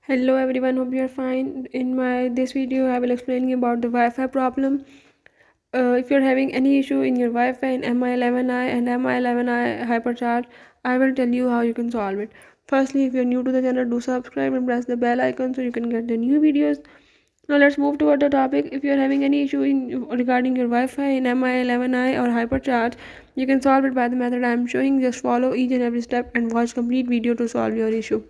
Hello everyone, hope you are fine. In my this video, I will explain you about the Wi-Fi problem. If you're having any issue in your Wi-Fi in MI11i and MI11i hypercharge, I will tell you how you can solve it. Firstly, if you're new to the channel, do subscribe and press the bell icon so you can get the new videos. Now let's move toward the topic. If you're having any issue regarding your Wi-Fi in MI11i or hypercharge, you can solve it by the method I am showing. Just follow each and every step and watch complete video to solve your issue.